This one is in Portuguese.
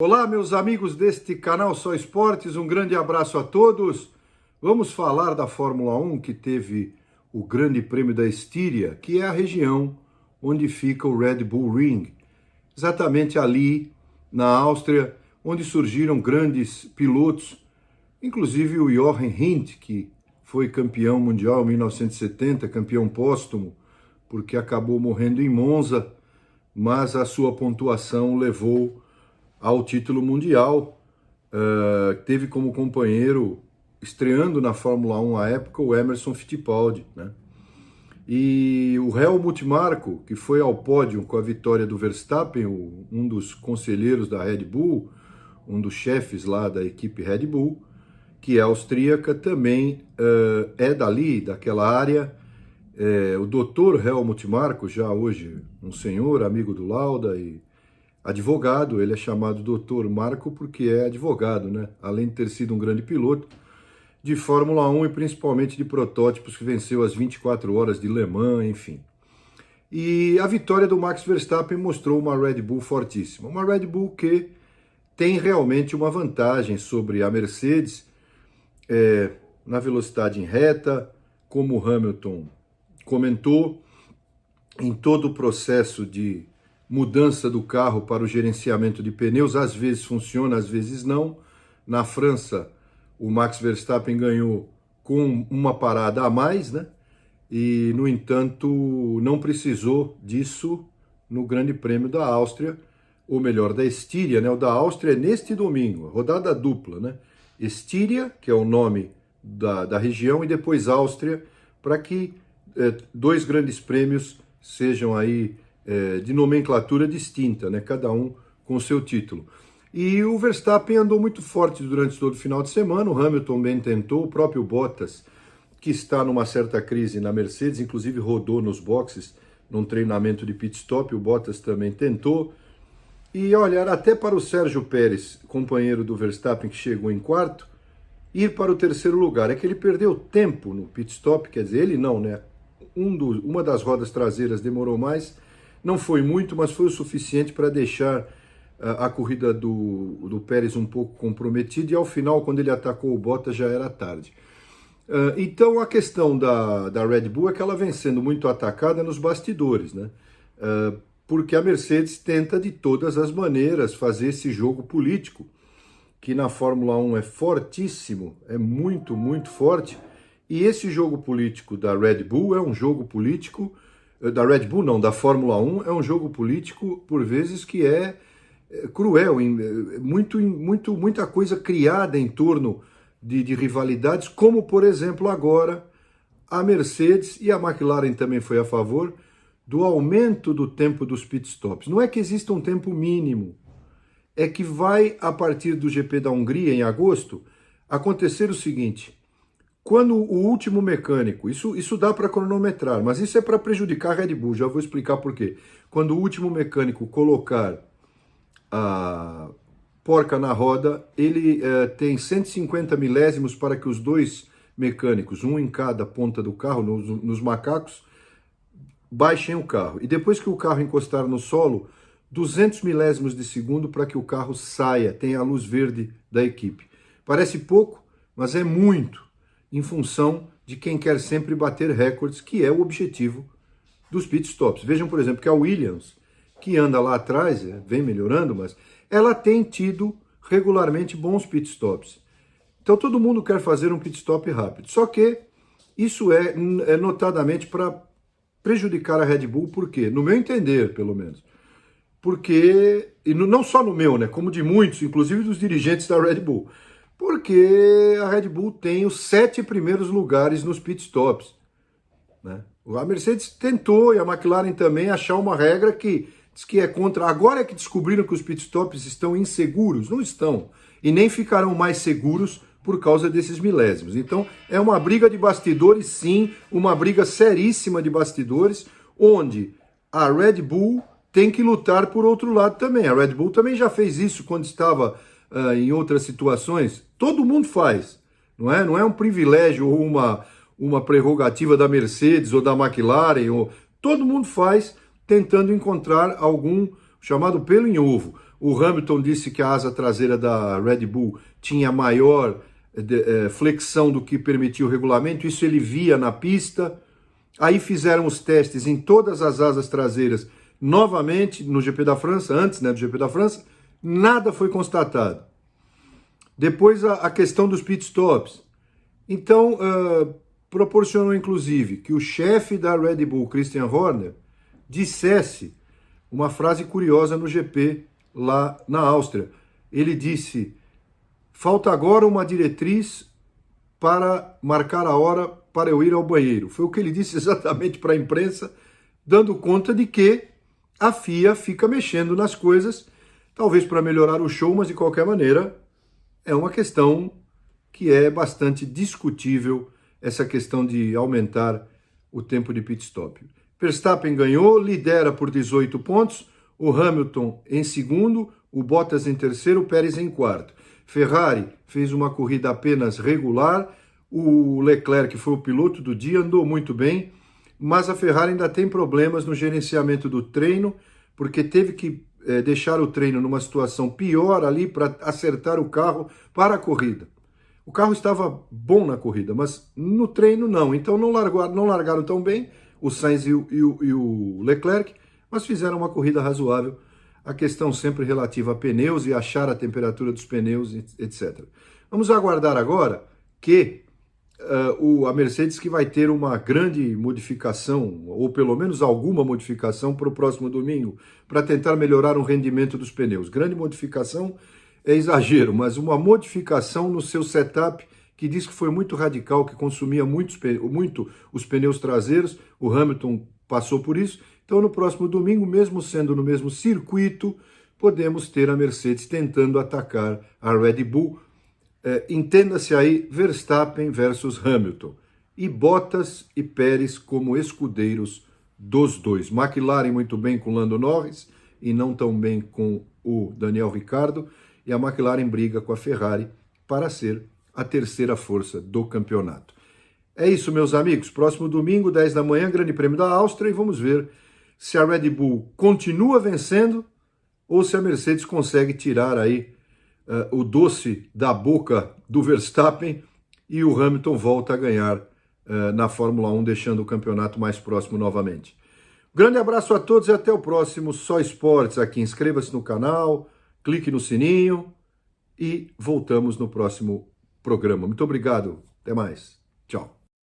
Olá, meus amigos deste canal Só Esportes, um grande abraço a todos. Vamos falar da Fórmula 1 que teve o Grande Prêmio da Estíria, que é a região onde fica o Red Bull Ring. Exatamente ali, na Áustria, onde surgiram grandes pilotos, inclusive o Jochen Rindt, que foi campeão mundial em 1970, campeão póstumo, porque acabou morrendo em Monza, mas a sua pontuação levou ao título mundial. Teve como companheiro, estreando na Fórmula 1 à época, o Emerson Fittipaldi, né? E o Helmut Marko, que foi ao pódio com a vitória do Verstappen, um dos conselheiros da Red Bull, um dos chefes lá da equipe Red Bull, que é austríaca, também é dali, daquela área. O Dr. Helmut Marko, já hoje um senhor, amigo do Lauda e advogado, ele é chamado Dr. Marko porque é advogado, né? Além de ter sido um grande piloto de Fórmula 1 e principalmente de protótipos, que venceu as 24 horas de Le Mans, enfim. E a vitória do Max Verstappen mostrou uma Red Bull fortíssima. Uma Red Bull que tem realmente uma vantagem sobre a Mercedes na velocidade em reta, como o Hamilton comentou, em todo o processo de mudança do carro para o gerenciamento de pneus, às vezes funciona, às vezes não. Na França, o Max Verstappen ganhou com uma parada a mais, né? E, no entanto, não precisou disso no Grande Prêmio da Áustria, ou melhor, da Estíria, né? O da Áustria é neste domingo, rodada dupla, né? Estíria, que é o nome da região, e depois Áustria, para que dois grandes prêmios sejam aí de nomenclatura distinta, né? Cada um com o seu título. E o Verstappen andou muito forte durante todo o final de semana, o Hamilton bem tentou, o próprio Bottas, que está numa certa crise na Mercedes, inclusive rodou nos boxes num treinamento de pit stop, o Bottas também tentou. E olha, até para o Sérgio Pérez, companheiro do Verstappen, que chegou em quarto, ir para o terceiro lugar. É que ele perdeu tempo no pit stop, quer dizer, ele não, né? Uma das rodas traseiras demorou mais, não foi muito, mas foi o suficiente para deixar a corrida do Pérez um pouco comprometida, e ao final, quando ele atacou o Bottas, já era tarde. Então a questão da Red Bull é que ela vem sendo muito atacada nos bastidores, né? Porque a Mercedes tenta de todas as maneiras fazer esse jogo político, que na Fórmula 1 é fortíssimo, é muito, muito forte, e esse jogo político da Red Bull é um jogo político, da Red Bull não, da Fórmula 1, é um jogo político, por vezes, que é cruel, muita coisa criada em torno de rivalidades, como, por exemplo, agora, a Mercedes e a McLaren também foi a favor do aumento do tempo dos pitstops. Não é que exista um tempo mínimo, é que vai, a partir do GP da Hungria, em agosto, acontecer o seguinte: quando o último mecânico, isso dá para cronometrar, mas isso é para prejudicar a Red Bull, já vou explicar por quê. Quando o último mecânico colocar a porca na roda, ele tem 150 milésimos para que os dois mecânicos, um em cada ponta do carro, nos macacos, baixem o carro. E depois que o carro encostar no solo, 200 milésimos de segundo para que o carro saia, tenha a luz verde da equipe. Parece pouco, mas é muito, em função de quem quer sempre bater recordes, que é o objetivo dos pitstops. Vejam, por exemplo, que a Williams, que anda lá atrás, vem melhorando, mas ela tem tido regularmente bons pitstops. Então todo mundo quer fazer um pitstop rápido. Só que isso é notadamente para prejudicar a Red Bull, por quê? No meu entender, pelo menos. Porque, e não só no meu, né, como de muitos, inclusive dos dirigentes da Red Bull, porque a Red Bull tem os 7 primeiros lugares nos pitstops, né? A Mercedes tentou, e a McLaren também, achar uma regra que diz que é contra. Agora é que descobriram que os pitstops estão inseguros. Não estão. E nem ficarão mais seguros por causa desses milésimos. Então, é uma briga de bastidores, sim, uma briga seríssima de bastidores, onde a Red Bull tem que lutar por outro lado também. A Red Bull também já fez isso quando estava em outras situações. Todo mundo faz, não é? Não é um privilégio ou uma prerrogativa da Mercedes ou da McLaren. Todo mundo faz, tentando encontrar algum chamado pelo em ovo. O Hamilton disse que a asa traseira da Red Bull tinha maior flexão do que permitia o regulamento, isso ele via na pista. Aí fizeram os testes em todas as asas traseiras novamente no GP da França, antes, né, do GP da França, nada foi constatado. Depois a questão dos pitstops. Então, proporcionou inclusive que o chefe da Red Bull, Christian Horner, dissesse uma frase curiosa no GP lá na Áustria. Ele disse: falta agora uma diretriz para marcar a hora para eu ir ao banheiro. Foi o que ele disse exatamente para a imprensa, dando conta de que a FIA fica mexendo nas coisas, talvez para melhorar o show, mas de qualquer maneira é uma questão que é bastante discutível, essa questão de aumentar o tempo de pit stop. Verstappen ganhou, lidera por 18 pontos, o Hamilton em segundo, o Bottas em terceiro, o Pérez em quarto. Ferrari fez uma corrida apenas regular, o Leclerc foi o piloto do dia, andou muito bem, mas a Ferrari ainda tem problemas no gerenciamento do treino, porque teve que deixar o treino numa situação pior ali para acertar o carro para a corrida. O carro estava bom na corrida, mas no treino não, então não largaram tão bem o Sainz e o Leclerc, mas fizeram uma corrida razoável. A questão sempre relativa a pneus e achar a temperatura dos pneus, etc. Vamos aguardar agora que a Mercedes que vai ter uma grande modificação, ou pelo menos alguma modificação para o próximo domingo, para tentar melhorar o rendimento dos pneus. Grande modificação é exagero, mas uma modificação no seu setup que diz que foi muito radical, que consumia muito os pneus traseiros. O Hamilton passou por isso. Então, no próximo domingo, mesmo sendo no mesmo circuito, podemos ter a Mercedes tentando atacar a Red Bull. Entenda-se aí Verstappen versus Hamilton. E Bottas e Pérez como escudeiros dos dois. McLaren muito bem com Lando Norris e não tão bem com o Daniel Ricciardo. E a McLaren briga com a Ferrari para ser a terceira força do campeonato. É isso, meus amigos. Próximo domingo, 10 da manhã, Grande Prêmio da Áustria, e vamos ver se a Red Bull continua vencendo ou se a Mercedes consegue tirar aí o doce da boca do Verstappen e o Hamilton volta a ganhar na Fórmula 1, deixando o campeonato mais próximo novamente. Grande abraço a todos e até o próximo Só Esportes aqui. Inscreva-se no canal, clique no sininho e voltamos no próximo programa. Muito obrigado. Até mais. Tchau.